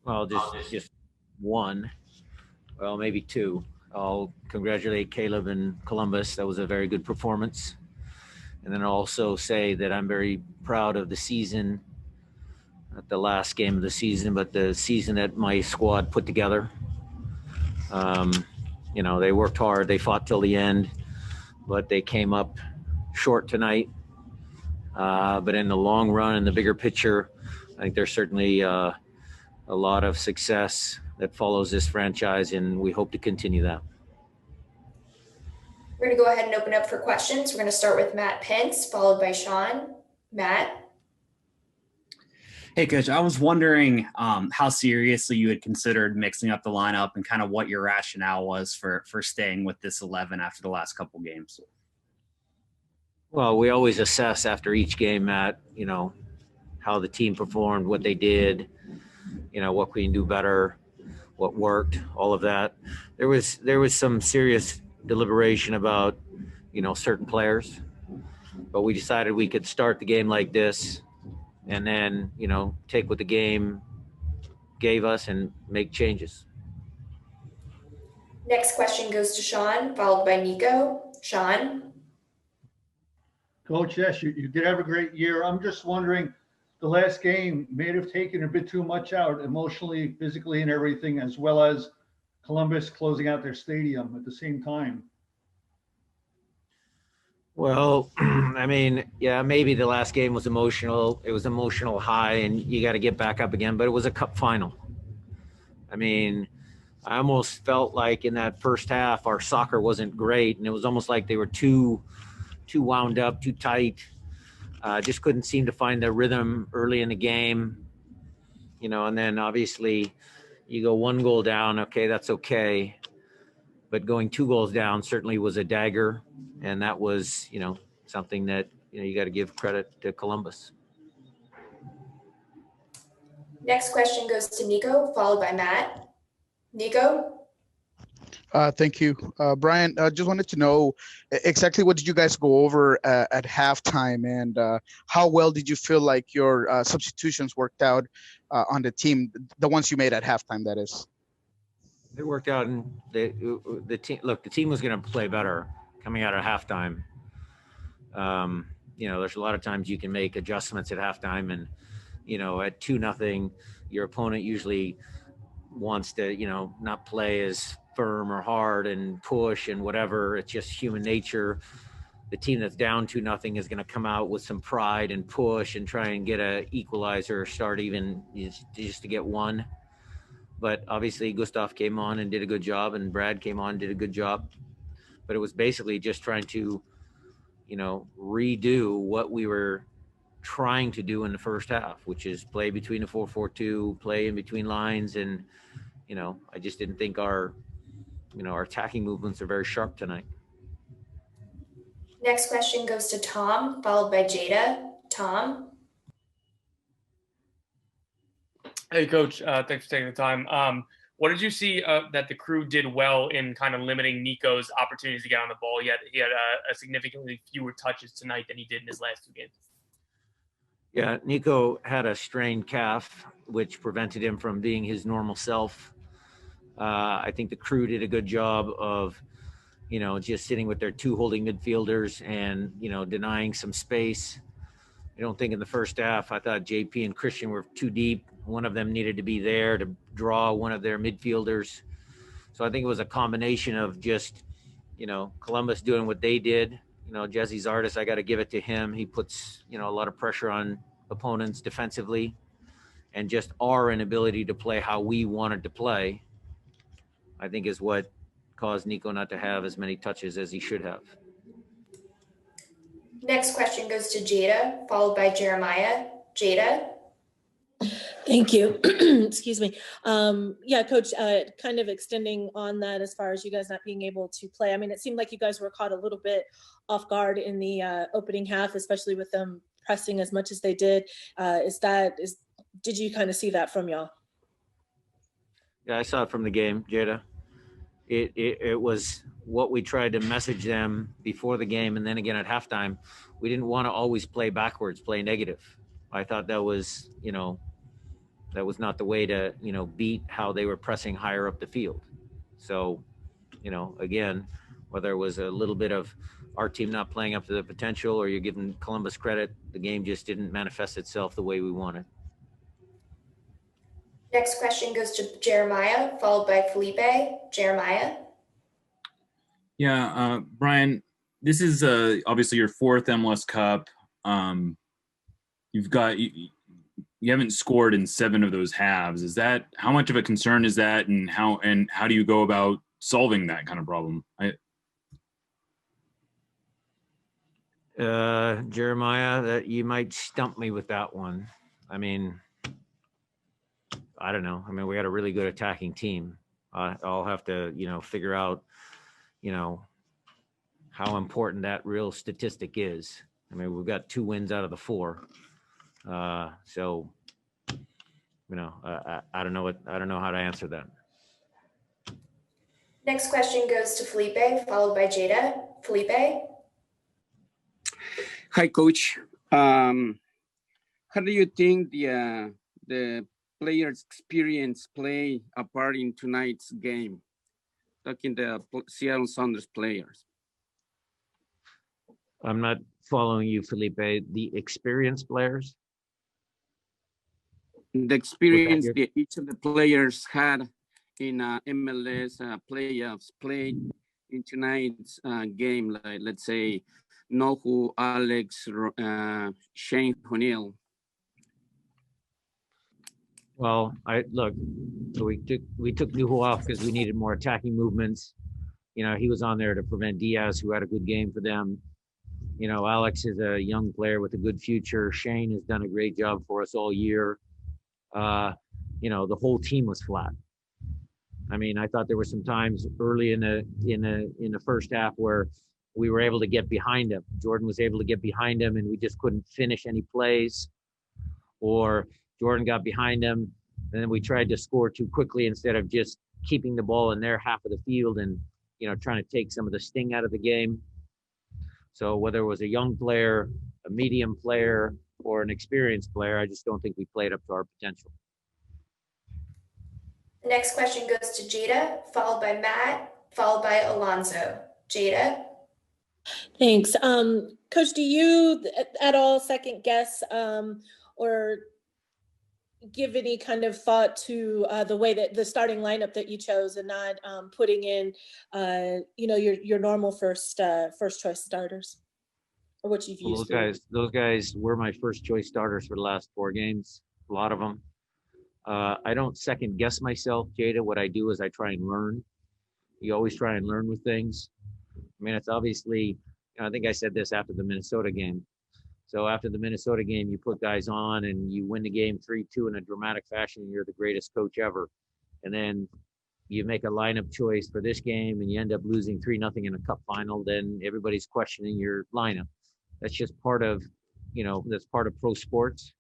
Well, just one. Well, maybe two. I'll congratulate Caleb and Columbus. That was a very good performance. And then I'll also say that I'm very proud of the season, not the last game of the season, but the season that my squad put together. Um, they worked hard. They fought till the end, but they came up short tonight. But in the long run, in the bigger picture, I think there's certainly a lot of success that follows this franchise, and we hope to continue that. We're going to go ahead and open up for questions. We're going to start with Matt Pence, followed by Sean. Matt. Hey, Coach, I was wondering how seriously you had considered mixing up the lineup and kind of what your rationale was for staying with this 11 after the last couple games. Well, we always assess after each game, Matt, how the team performed, what they did, what we can do better, what worked, all of that. There was some serious deliberation about, certain players, but we decided we could start the game like this and then, take what the game gave us and make changes. Next question goes to Sean, followed by Nico. Sean. Coach, yes, you did have a great year. I'm just wondering, the last game may have taken a bit too much out emotionally, physically, and everything, as well as Columbus closing out their stadium at the same time. Well, maybe the last game was emotional. It was emotional high, and you got to get back up again, but it was a cup final. I almost felt like in that first half, our soccer wasn't great, and it was almost like they were too wound up, too tight. Just couldn't seem to find their rhythm early in the game, and then obviously you go one goal down. Okay, that's okay. But going 2 goals down certainly was a dagger. And that was, something that, you got to give credit to Columbus. Next question goes to Nico, followed by Matt. Nico. Thank you. Brian, just wanted to know exactly what did you guys go over at halftime, and how well did you feel like your substitutions worked out on the team, the ones you made at halftime, that is? It worked out, and the team. Look, the team was going to play better coming out of halftime. There's a lot of times you can make adjustments at halftime, and at 2-0, your opponent usually wants to not play as firm or hard and push and whatever. It's just human nature. The team that's down 2-0 is going to come out with some pride and push and try and get a equalizer or start even just to get one. But obviously Gustav came on and did a good job, and Brad came on and did a good job. But it was basically just trying to, redo what we were trying to do in the first half, which is play between the 4-4-2, play in between lines. And, I just didn't think our attacking movements are very sharp tonight. Next question goes to Tom, followed by Jada. Tom. Hey, Coach. Thanks for taking the time. What did you see that the crew did well in kind of limiting Nico's opportunities to get on the ball? He had a significantly fewer touches tonight than he did in his last 2 games. Yeah, Nico had a strained calf, which prevented him from being his normal self. I think the crew did a good job of, just sitting with their 2 holding midfielders and, denying some space. I don't think in the first half, I thought JP and Christian were too deep. One of them needed to be there to draw one of their midfielders. So I think it was a combination of just, Columbus doing what they did. Jesse Zardes, I got to give it to him. He puts, a lot of pressure on opponents defensively, and just our inability to play how we wanted to play, I think, is what caused Nico not to have as many touches as he should have. Next question goes to Jada, followed by Jeremiah. Jada. Thank you. Excuse me. Coach, kind of extending on that as far as you guys not being able to play. It seemed like you guys were caught a little bit off guard in the opening half, especially with them pressing as much as they did. Did you kind of see that from y'all? Yeah, I saw it from the game, Jada. It was what we tried to message them before the game, and then again at halftime. We didn't want to always play backwards, play negative. I thought that was, that was not the way to, beat how they were pressing higher up the field. So, again, whether it was a little bit of our team not playing up to the potential or you're giving Columbus credit, the game just didn't manifest itself the way we wanted. Next question goes to Jeremiah, followed by Felipe. Jeremiah. Yeah, Brian, this is obviously your fourth MLS Cup. You haven't scored in 7 of those halves. Is that, how much of a concern is that, and how do you go about solving that kind of problem? Jeremiah, that you might stump me with that one. I mean, I don't know. I mean, we got a really good attacking team. I'll have to, figure out, how important that real statistic is. I mean, we've got 2 wins out of the 4. So, I don't know how to answer that. Next question goes to Felipe, followed by Jada. Felipe. Hi, Coach. How do you think the players' experience play a part in tonight's game? Talking the Seattle Sounders players. I'm not following you, Felipe. The experienced players? The experience that each of the players had in MLS playoffs played in tonight's game, like let's say Nohu, Alex, Shane O'Neill. Well, we took Nuhu off because we needed more attacking movements. He was on there to prevent Diaz, who had a good game for them. Alex is a young player with a good future. Shane has done a great job for us all year. The whole team was flat. I mean, I thought there were some times early in the first half where we were able to get behind him. Jordan was able to get behind him, and we just couldn't finish any plays. Or Jordan got behind him, and then we tried to score too quickly instead of just keeping the ball in their half of the field and trying to take some of the sting out of the game. So whether it was a young player, a medium player, or an experienced player, I just don't think we played up to our potential. The next question goes to Jada, followed by Matt, followed by Alonzo. Jada. Thanks. Coach, do you at all second guess or give any kind of thought to the way that the starting lineup that you chose and not putting in, your normal first choice starters, or what you've used? Those guys were my first choice starters for the last 4 games. A lot of them. I don't second guess myself, Jada. What I do is I try and learn. You always try and learn with things. I mean, it's obviously, I think I said this after the Minnesota game. So after the Minnesota game, you put guys on and you win the game 3-2 in a dramatic fashion, and you're the greatest coach ever. And then you make a lineup choice for this game and you end up losing 3-0 in a cup final, then everybody's questioning your lineup. That's just part of, that's part of pro sports.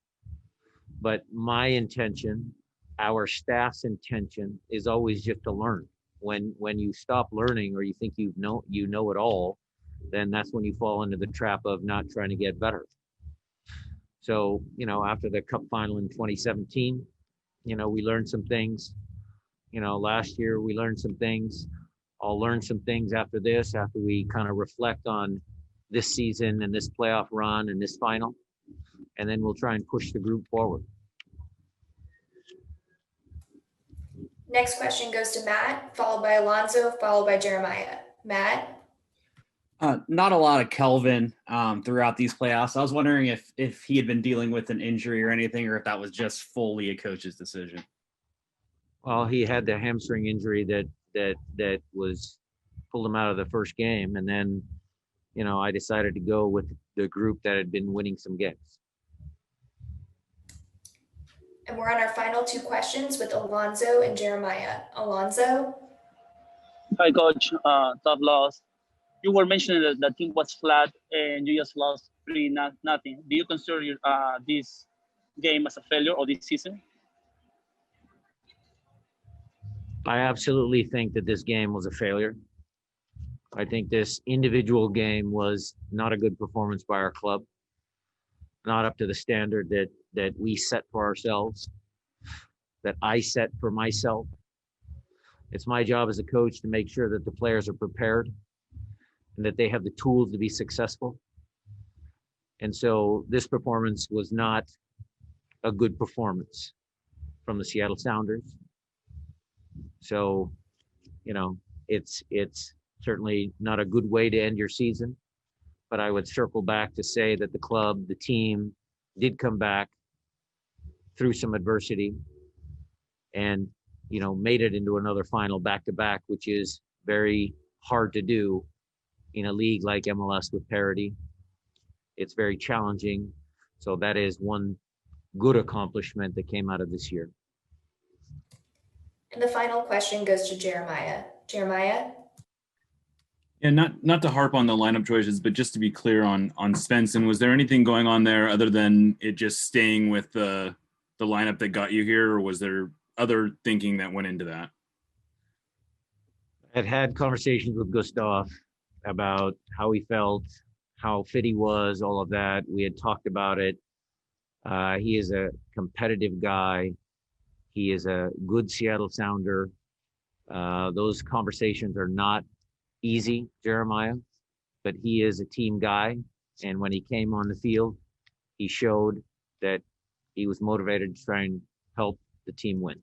But my intention, our staff's intention, is always just to learn. When you stop learning or you think you know it all, then that's when you fall into the trap of not trying to get better. So, after the cup final in 2017, we learned some things. Last year we learned some things. I'll learn some things after this, after we kind of reflect on this season and this playoff run and this final. And then we'll try and push the group forward. Next question goes to Matt, followed by Alonzo, followed by Jeremiah. Matt. Not a lot of Kelvin throughout these playoffs. I was wondering if he had been dealing with an injury or anything, or if that was just fully a coach's decision. Well, he had the hamstring injury that was pulled him out of the first game, and then I decided to go with the group that had been winning some games. And we're on our final 2 questions with Alonzo and Jeremiah. Alonzo. Hi, Coach. Tough loss. You were mentioning that the team was flat and you just lost 3-0. Do you consider this game as a failure or this season? I absolutely think that this game was a failure. I think this individual game was not a good performance by our club, not up to the standard that we set for ourselves. that I set for myself. It's my job as a coach to make sure that the players are prepared and that they have the tools to be successful. And so this performance was not a good performance from the Seattle Sounders. So, it's certainly not a good way to end your season, but I would circle back to say that the club, the team did come back through some adversity and, made it into another final back-to-back, which is very hard to do in a league like MLS with parity. It's very challenging. So that is one good accomplishment that came out of this year. And the final question goes to Jeremiah. Jeremiah? Yeah, not to harp on the lineup choices, but just to be clear on Svensson, was there anything going on there other than it just staying with the lineup that got you here, or was there other thinking that went into that? I'd had conversations with Gustav about how he felt, how fit he was, all of that. We had talked about it. He is a competitive guy. He is a good Seattle Sounder. Those conversations are not easy, Jeremiah, but he is a team guy. And when he came on the field, he showed that he was motivated to try and help the team win.